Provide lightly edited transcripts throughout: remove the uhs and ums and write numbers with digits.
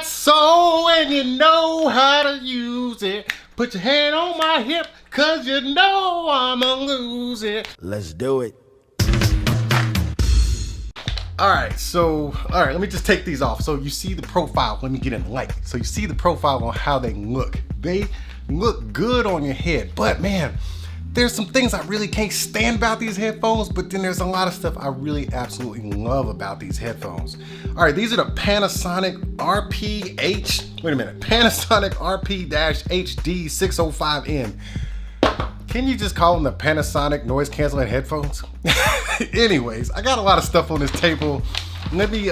soul and you know how to use it. Put your hand on my hip, cause you know I'ma lose it. Let's do it. Alright, let me just take these off. So you see the profile, let me get in the light. So you see the profile on how they look. They look good on your head, but man, there's some things I really can't stand about these headphones, but then there's a lot of stuff I really absolutely love about these headphones. All right, these are the Panasonic Panasonic RP-HD605N. Can you just call them the Panasonic noise canceling headphones? Anyways, I got a lot of stuff on this table. Let me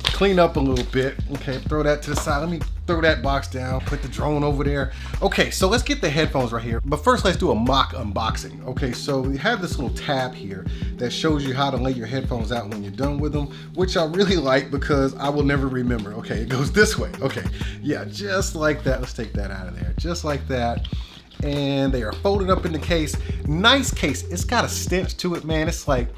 clean up a little bit. Okay, throw that to the side. Let me throw that box down, put the drone over there. Okay, so let's get the headphones right here. But first, let's do a mock unboxing. Okay, so we have this little tab here that shows you how to lay your headphones out when you're done with them, which I really like because I will never remember. Okay, it goes this way. Okay, yeah, just like that. Let's take that out of there. Just like that. And they are folded up in the case. Nice case. It's got a stench to it, man. It's like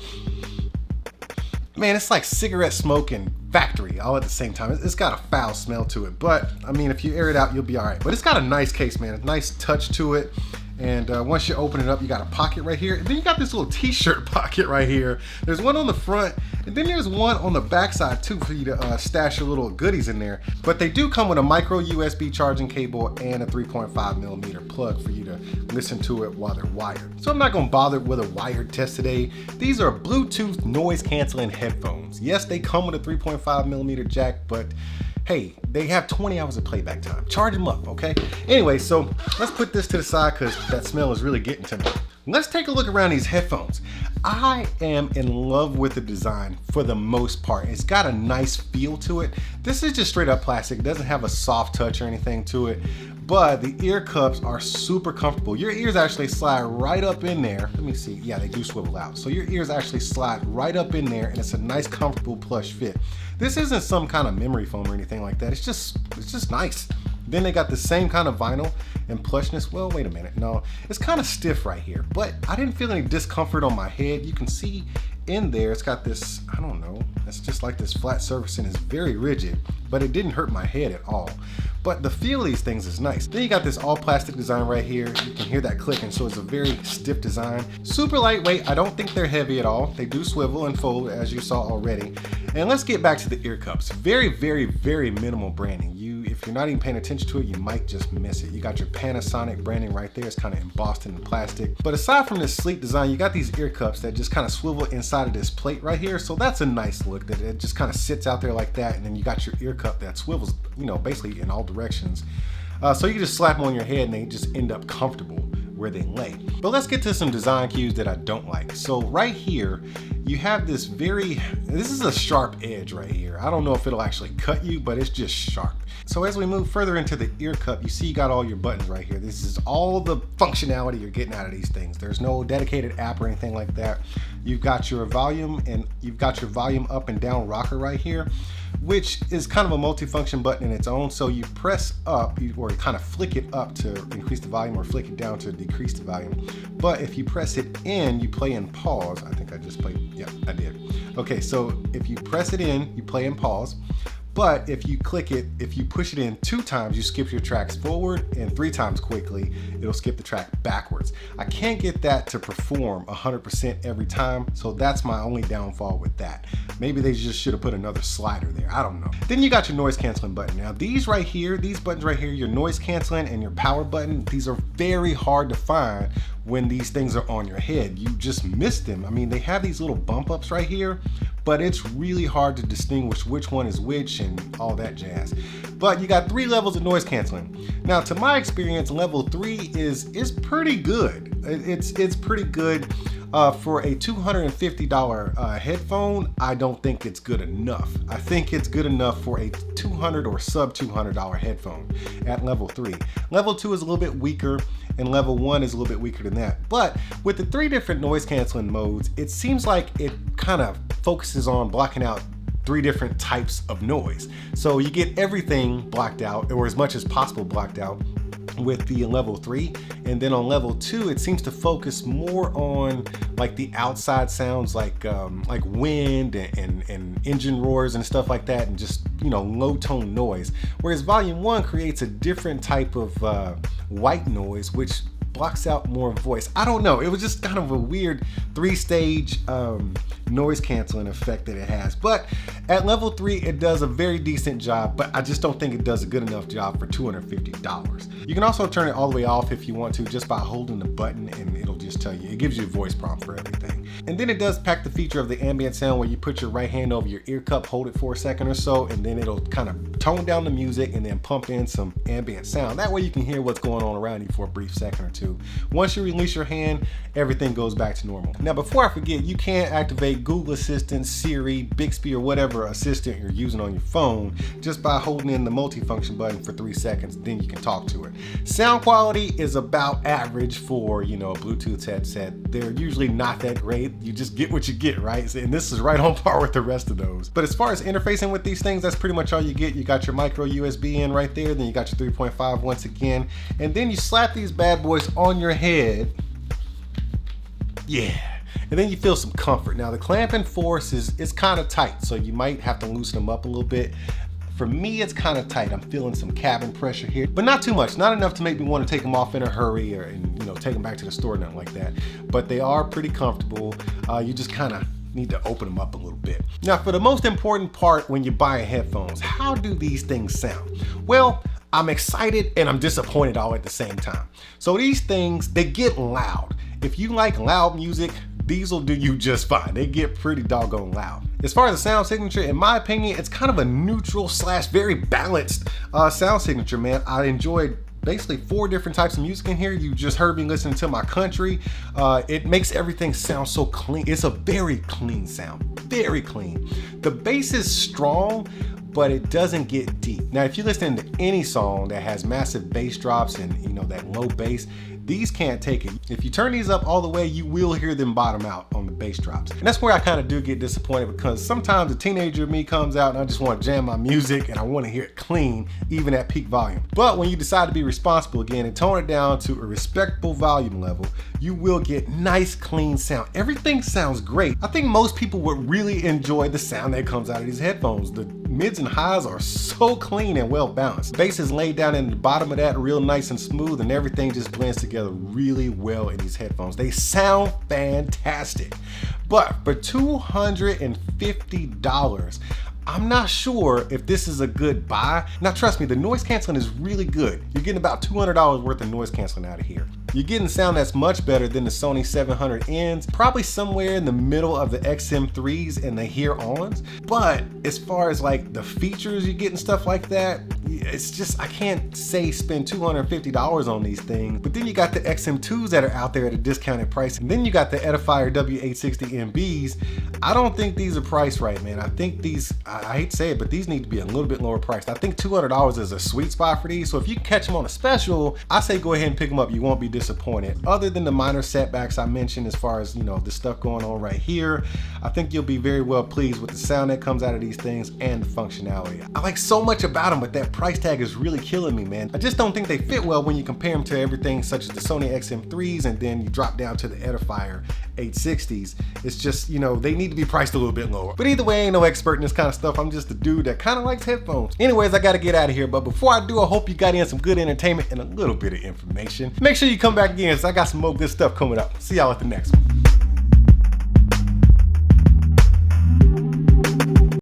cigarette smoke and factory all at the same time. It's got a foul smell to it, but I mean, if you air it out, you'll be all right. But it's got a nice case, man. A nice touch to it. And once you open it up, you got a pocket right here. And then you got this little t-shirt pocket right here. There's one on the front, and then there's one on the back side too for you to stash your little goodies in there. But they do come with a micro USB charging cable and a 3.5mm plug for you to listen to it while they're wired. So I'm not gonna bother with a wired test today. These are Bluetooth noise canceling headphones. Yes, they come with a 3.5mm jack, but hey, they have 20 hours of playback time. Charge them up, okay? Anyway, so let's put this to the side because that smell is really getting to me. Let's take a look around these headphones. I am in love with the design for the most part. It's got a nice feel to it. This is just straight up plastic. It doesn't have a soft touch or anything to it, but the ear cups are super comfortable. Your ears actually slide right up in there. Let me see, yeah, they do swivel out. So your ears actually slide right up in there and it's a nice, comfortable plush fit. This isn't some kind of memory foam or anything like that. It's just nice. Then they got the same kind of vinyl and plushness. Well, wait a minute. No, it's kind of stiff right here, but I didn't feel any discomfort on my head. You can see in there, it's got this, I don't know, it's just like this flat surface and it's very rigid, but it didn't hurt my head at all. But the feel of these things is nice. Then you got this all plastic design right here. You can hear that clicking, so it's a very stiff design. Super lightweight. I don't think they're heavy at all. They do swivel and fold, as you saw already. And let's get back to the ear cups. Very, very, very minimal branding. If you're not even paying attention to it, you might just miss it. You got your Panasonic branding right there. It's kind of embossed in the plastic. But aside from this sleek design, you got these ear cups that just kind of swivel inside of this plate right here. So that's a nice look, that it just kind of sits out there like that. And then you got your ear cup that swivels, you know, basically in all directions. So you can just slap them on your head and they just end up comfortable where they lay. But let's get to some design cues that I don't like. So right here, you have this is a sharp edge right here. I don't know if it'll actually cut you, but it's just sharp. So as we move further into the ear cup, you see you got all your buttons right here. This is all the functionality you're getting out of these things. There's no dedicated app or anything like that. You've got your volume and you've got your volume up and down rocker right here, which is kind of a multifunction button in its own. So you press up or kind of flick it up to increase the volume or flick it down to decrease the volume. But if you press it in, you play in pause. I think I just played, yeah, I did. Okay, so if you press it in, you play in pause. But if you click it, if you push it in 2 times, you skip your tracks forward, and 3 times quickly, it'll skip the track backwards. I can't get that to perform 100% every time, so that's my only downfall with that. Maybe they just should have put another slider there, I don't know. Then you got your noise canceling button. Now these right here, these buttons right here, your noise canceling and your power button, these are very hard to find when these things are on your head. You just miss them. I mean, they have these little bump ups right here, but it's really hard to distinguish which one is which and all that jazz. But you got 3 levels of noise canceling. Now, to my experience, level 3 is pretty good. It's pretty good. For a $250 headphone, I don't think it's good enough. I think it's good enough for a $200 or sub $200 headphone at level 3. Level 2 is a little bit weaker, and level 1 is a little bit weaker than that. But with the 3 different noise canceling modes, it seems like it kind of focuses on blocking out 3 different types of noise. So you get everything blocked out, or as much as possible blocked out. with the level 3, and then on level 2 it seems to focus more on like the outside sounds, like wind and engine roars and stuff like that, and just, you know, low tone noise, whereas volume 1 creates a different type of white noise which blocks out more voice. I don't know, it was just kind of a weird 3-stage noise canceling effect that it has. But at level 3 it does a very decent job, but I just don't think it does a good enough job for $250. You can also turn it all the way off if you want to, just by holding the button, and it'll just tell you, it gives you a voice prompt for everything. And then it does pack the feature of the ambient sound where you put your right hand over your ear cup, hold it for a second or so, and then it'll kind of tone down the music and then pump in some ambient sound. That way you can hear what's going on around you for a brief second or two. Once you release your hand, everything goes back to normal. Now, before I forget, you can activate Google Assistant, Siri, Bixby, or whatever assistant you're using on your phone just by holding in the multifunction button for 3 seconds. Then you can talk to it. Sound quality is about average for, you know, a Bluetooth headset. They're usually not that great. You just get what you get, right? And this is right on par with the rest of those. But as far as interfacing with these things, that's pretty much all you get. You got your micro USB in right there, then you got your 3.5 once again, and then you slap these bad boys on your head. Yeah. And then you feel some comfort. Now the clamping force is kind of tight, so you might have to loosen them up a little bit. For me, it's kind of tight. I'm feeling some cabin pressure here, but not too much, not enough to make me want to take them off in a hurry or, you know, take them back to the store, nothing like that. But they are pretty comfortable. You just kind of need to open them up a little bit. Now, for the most important part when you buy headphones, how do these things sound? Well, I'm excited and I'm disappointed all at the same time. So these things, they get loud. If you like loud music, these will do you just fine. They get pretty doggone loud. As far as the sound signature, in my opinion, it's kind of a neutral / very balanced sound signature, man. I enjoyed basically 4 different types of music in here. You just heard me listening to my country. It makes everything sound so clean. It's a very clean sound, very clean. The bass is strong, but it doesn't get deep. Now, if you listen to any song that has massive bass drops and, you know, that low bass, these can't take it. If you turn these up all the way, you will hear them bottom out on the bass drops. And that's where I kind of do get disappointed, because sometimes the teenager in me comes out and I just want to jam my music and I want to hear it clean, even at peak volume. But when you decide to be responsible again and tone it down to a respectable volume level, you will get nice, clean sound. Everything sounds great. I think most people would really enjoy the sound that comes out of these headphones. The mids and highs are so clean and well balanced. Bass is laid down in the bottom of that real nice and smooth, and everything just blends together really well in these headphones. They sound fantastic. But for $250, I'm not sure if this is a good buy. Now trust me, the noise canceling is really good. You're getting about $200 worth of noise canceling out of here. You're getting sound that's much better than the Sony 700Ns, probably somewhere in the middle of the XM3s and the Here-Ons. But as far as like the features you get and stuff like that, it's just, I can't say spend $250 on these things. But then you got the XM2s that are out there at a discounted price, and then you got the Edifier W860MBs. I don't think these are priced right, man. I think these, I hate to say it, but these need to be a little bit lower priced. I think $200 is a sweet spot for these. So if you catch them on a special, I say go ahead and pick them up. You won't be disappointed. Other than the minor setbacks I mentioned, as far as, you know, the stuff going on right here, I think you'll be very well pleased with the sound that comes out of these things and the functionality. I like so much about them, but that price tag is really killing me, man. I just don't think they fit well when you compare them to everything such as the Sony XM3s, and then you drop down to the Edifier 860s. It's just, you know, they need to be priced a little bit lower. But either way, I ain't no expert in this kind of stuff. I'm just a dude that kind of likes headphones. Anyways, I gotta get out of here, but before I do, I hope you got in some good entertainment and a little bit of information. Make sure you come back again, so I got some more good stuff coming up. See y'all at the next one.